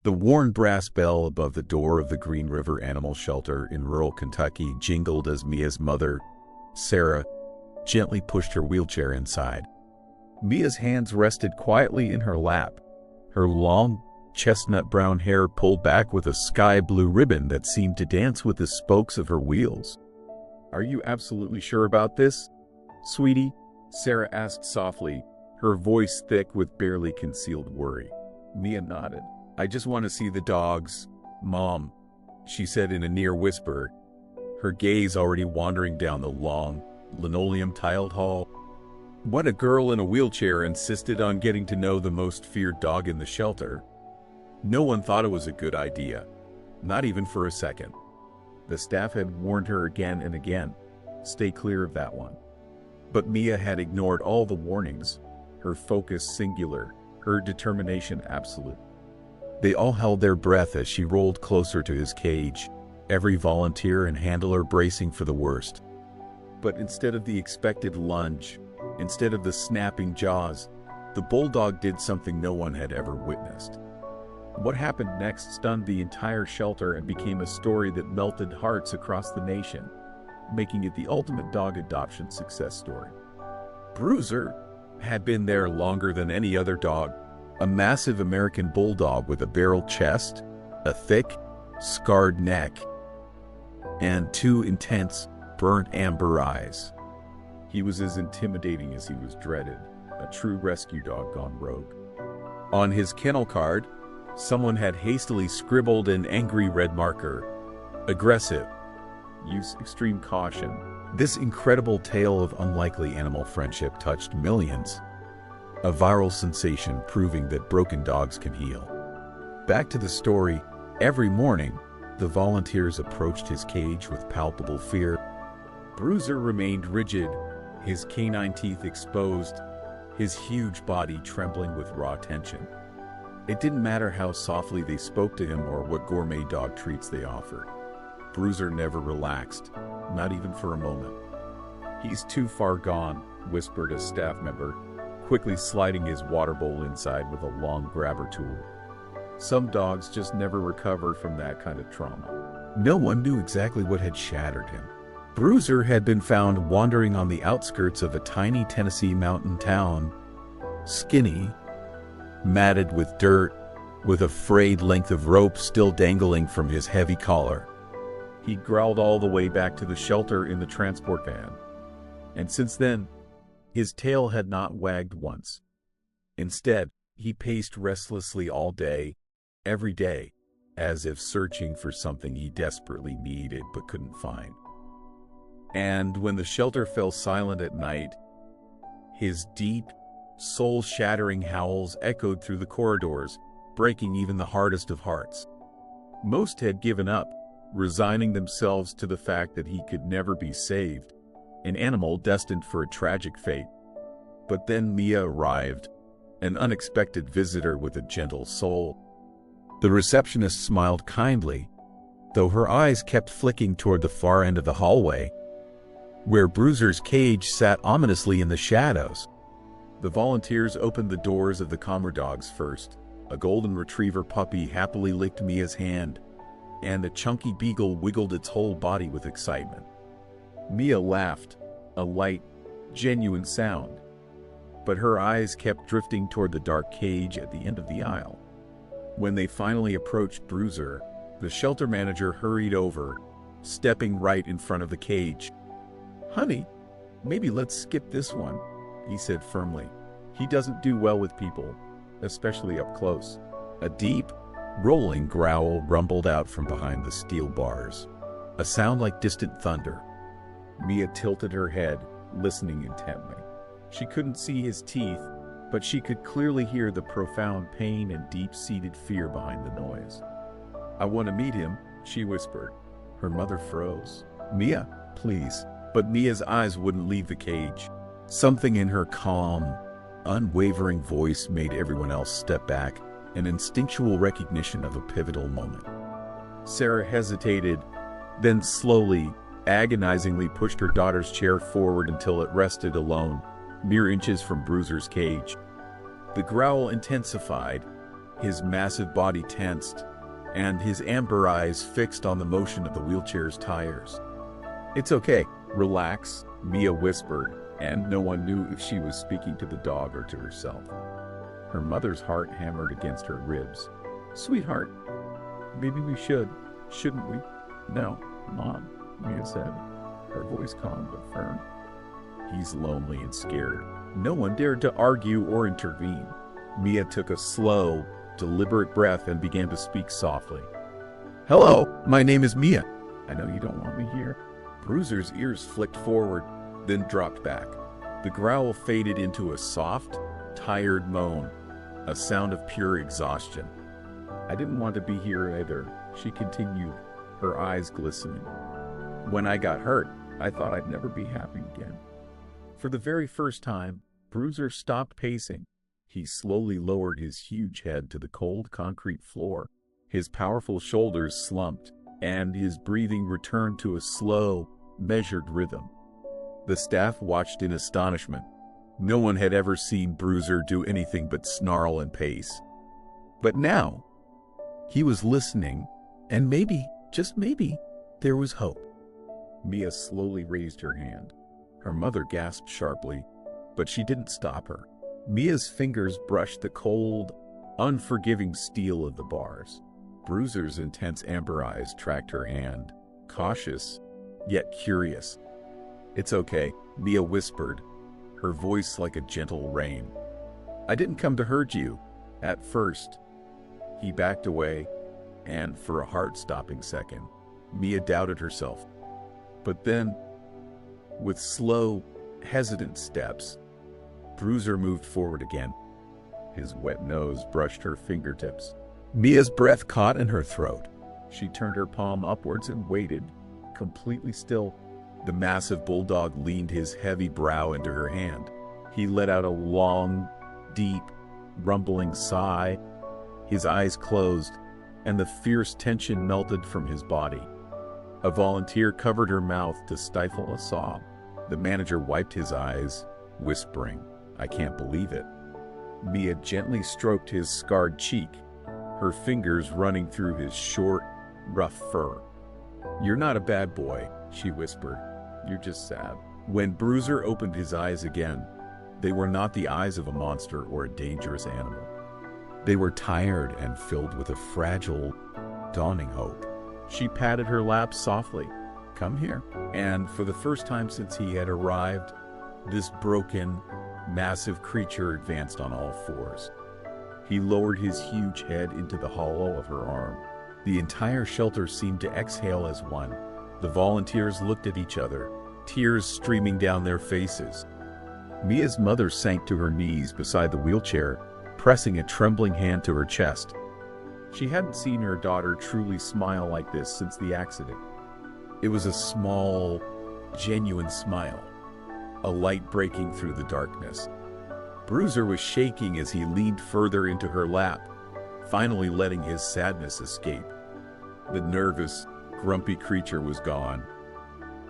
The worn brass bell above the door of the Green River Animal Shelter in rural Kentucky jingled as Mia's mother, Sarah, gently pushed her wheelchair inside. Mia's hands rested quietly in her lap, her long, chestnut brown hair pulled back with a sky blue ribbon that seemed to dance with the spokes of her wheels. "Are you absolutely sure about this, sweetie?" Sarah asked softly, her voice thick with barely concealed worry. Mia nodded. "I just want to see the dogs, Mom," she said in a near whisper, her gaze already wandering down the long, linoleum-tiled hall. What a girl in a wheelchair insisted on getting to know the most feared dog in the shelter. No one thought it was a good idea, not even for a second. The staff had warned her again and again, stay clear of that one. But Mia had ignored all the warnings, her focus singular, her determination absolute. They all held their breath as she rolled closer to his cage, every volunteer and handler bracing for the worst. But instead of the expected lunge, instead of the snapping jaws, the bulldog did something no one had ever witnessed. What happened next stunned the entire shelter and became a story that melted hearts across the nation, making it the ultimate dog adoption success story. Bruiser had been there longer than any other dog, a massive American bulldog with a barrel chest, a thick, scarred neck, and two intense, burnt amber eyes. He was as intimidating as he was dreaded, a true rescue dog gone rogue. On his kennel card, someone had hastily scribbled an angry red marker, "Aggressive. Use extreme caution." This incredible tale of unlikely animal friendship touched millions, a viral sensation proving that broken dogs can heal. Back to the story, every morning, the volunteers approached his cage with palpable fear. Bruiser remained rigid, his canine teeth exposed, his huge body trembling with raw tension. It didn't matter how softly they spoke to him or what gourmet dog treats they offered. Bruiser never relaxed, not even for a moment. "He's too far gone," whispered a staff member, quickly sliding his water bowl inside with a long grabber tool. Some dogs just never recover from that kind of trauma. No one knew exactly what had shattered him. Bruiser had been found wandering on the outskirts of a tiny Tennessee mountain town, skinny, matted with dirt, with a frayed length of rope still dangling from his heavy collar. He growled all the way back to the shelter in the transport van. And since then, his tail had not wagged once. Instead, he paced restlessly all day, every day, as if searching for something he desperately needed but couldn't find. And when the shelter fell silent at night, his deep, soul-shattering howls echoed through the corridors, breaking even the hardest of hearts. Most had given up, resigning themselves to the fact that he could never be saved, an animal destined for a tragic fate. But then Mia arrived, an unexpected visitor with a gentle soul. The receptionist smiled kindly, though her eyes kept flicking toward the far end of the hallway, where Bruiser's cage sat ominously in the shadows. The volunteers opened the doors of the calmer dogs first. A golden retriever puppy happily licked Mia's hand, and a chunky beagle wiggled its whole body with excitement. Mia laughed, a light, genuine sound, but her eyes kept drifting toward the dark cage at the end of the aisle. When they finally approached Bruiser, the shelter manager hurried over, stepping right in front of the cage. "Honey, maybe let's skip this one," he said firmly. "He doesn't do well with people, especially up close." A deep, rolling growl rumbled out from behind the steel bars, a sound like distant thunder. Mia tilted her head, listening intently. She couldn't see his teeth, but she could clearly hear the profound pain and deep-seated fear behind the noise. "I want to meet him," she whispered. Her mother froze. "Mia, please." But Mia's eyes wouldn't leave the cage. Something in her calm, unwavering voice made everyone else step back, an instinctual recognition of a pivotal moment. Sarah hesitated, then slowly, agonizingly pushed her daughter's chair forward until it rested alone, mere inches from Bruiser's cage. The growl intensified, his massive body tensed, and his amber eyes fixed on the motion of the wheelchair's tires. "It's okay, relax," Mia whispered, and no one knew if she was speaking to the dog or to herself. Her mother's heart hammered against her ribs. "Sweetheart, maybe we shouldn't we?" "No, Mom," Mia said, her voice calm but firm. "He's lonely and scared." No one dared to argue or intervene. Mia took a slow, deliberate breath and began to speak softly. "Hello, my name is Mia. I know you don't want me here." Bruiser's ears flicked forward, then dropped back. The growl faded into a soft, tired moan, a sound of pure exhaustion. "I didn't want to be here either," she continued, her eyes glistening. "When I got hurt, I thought I'd never be happy again." For the very first time, Bruiser stopped pacing. He slowly lowered his huge head to the cold concrete floor. His powerful shoulders slumped, and his breathing returned to a slow, measured rhythm. The staff watched in astonishment. No one had ever seen Bruiser do anything but snarl and pace. But now, he was listening, and maybe, just maybe, there was hope. Mia slowly raised her hand. Her mother gasped sharply, but she didn't stop her. Mia's fingers brushed the cold, unforgiving steel of the bars. Bruiser's intense amber eyes tracked her hand, cautious, yet curious. "It's okay," Mia whispered, her voice like a gentle rain. "I didn't come to hurt you, at first." He backed away, and for a heart-stopping second, Mia doubted herself. But then, with slow, hesitant steps, Bruiser moved forward again. His wet nose brushed her fingertips. Mia's breath caught in her throat. She turned her palm upwards and waited, completely still. The massive bulldog leaned his heavy brow into her hand. He let out a long, deep, rumbling sigh. His eyes closed, and the fierce tension melted from his body. A volunteer covered her mouth to stifle a sob. The manager wiped his eyes, whispering, "I can't believe it." Mia gently stroked his scarred cheek, her fingers running through his short, rough fur. "You're not a bad boy," she whispered. "You're just sad." When Bruiser opened his eyes again, they were not the eyes of a monster or a dangerous animal. They were tired and filled with a fragile, dawning hope. She patted her lap softly. "Come here." And for the first time since he had arrived, this broken, massive creature advanced on all fours. He lowered his huge head into the hollow of her arm. The entire shelter seemed to exhale as one. The volunteers looked at each other, tears streaming down their faces. Mia's mother sank to her knees beside the wheelchair, pressing a trembling hand to her chest. She hadn't seen her daughter truly smile like this since the accident. It was a small, genuine smile, a light breaking through the darkness. Bruiser was shaking as he leaned further into her lap, finally letting his sadness escape. The nervous, grumpy creature was gone.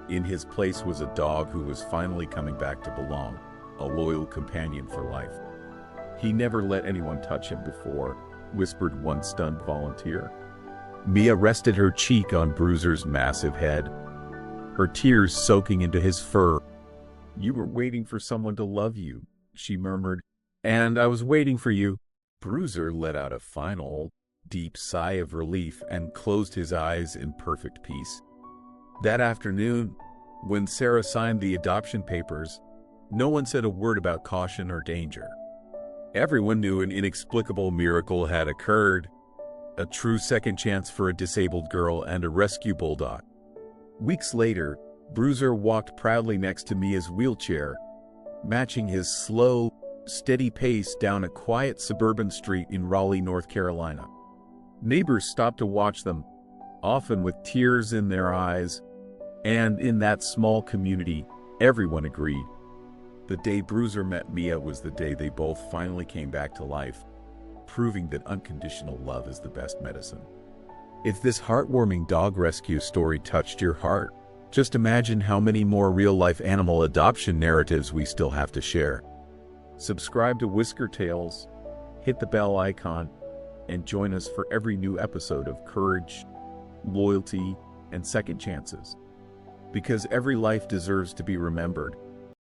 In his place was a dog who was finally coming back to belong, a loyal companion for life. "He never let anyone touch him before," whispered one stunned volunteer. Mia rested her cheek on Bruiser's massive head, her tears soaking into his fur. "You were waiting for someone to love you," she murmured. "And I was waiting for you." Bruiser let out a final, deep sigh of relief and closed his eyes in perfect peace. That afternoon, when Sarah signed the adoption papers, no one said a word about caution or danger. Everyone knew an inexplicable miracle had occurred, a true second chance for a disabled girl and a rescue bulldog. Weeks later, Bruiser walked proudly next to Mia's wheelchair, matching his slow, steady pace down a quiet suburban street in Raleigh, North Carolina. Neighbors stopped to watch them, often with tears in their eyes, and in that small community, everyone agreed. The day Bruiser met Mia was the day they both finally came back to life, proving that unconditional love is the best medicine. If this heartwarming dog rescue story touched your heart, just imagine how many more real-life animal adoption narratives we still have to share. Subscribe to Whisker Tales, hit the bell icon, and join us for every new episode of Courage, Loyalty, and Second Chances. Because every life deserves to be remembered,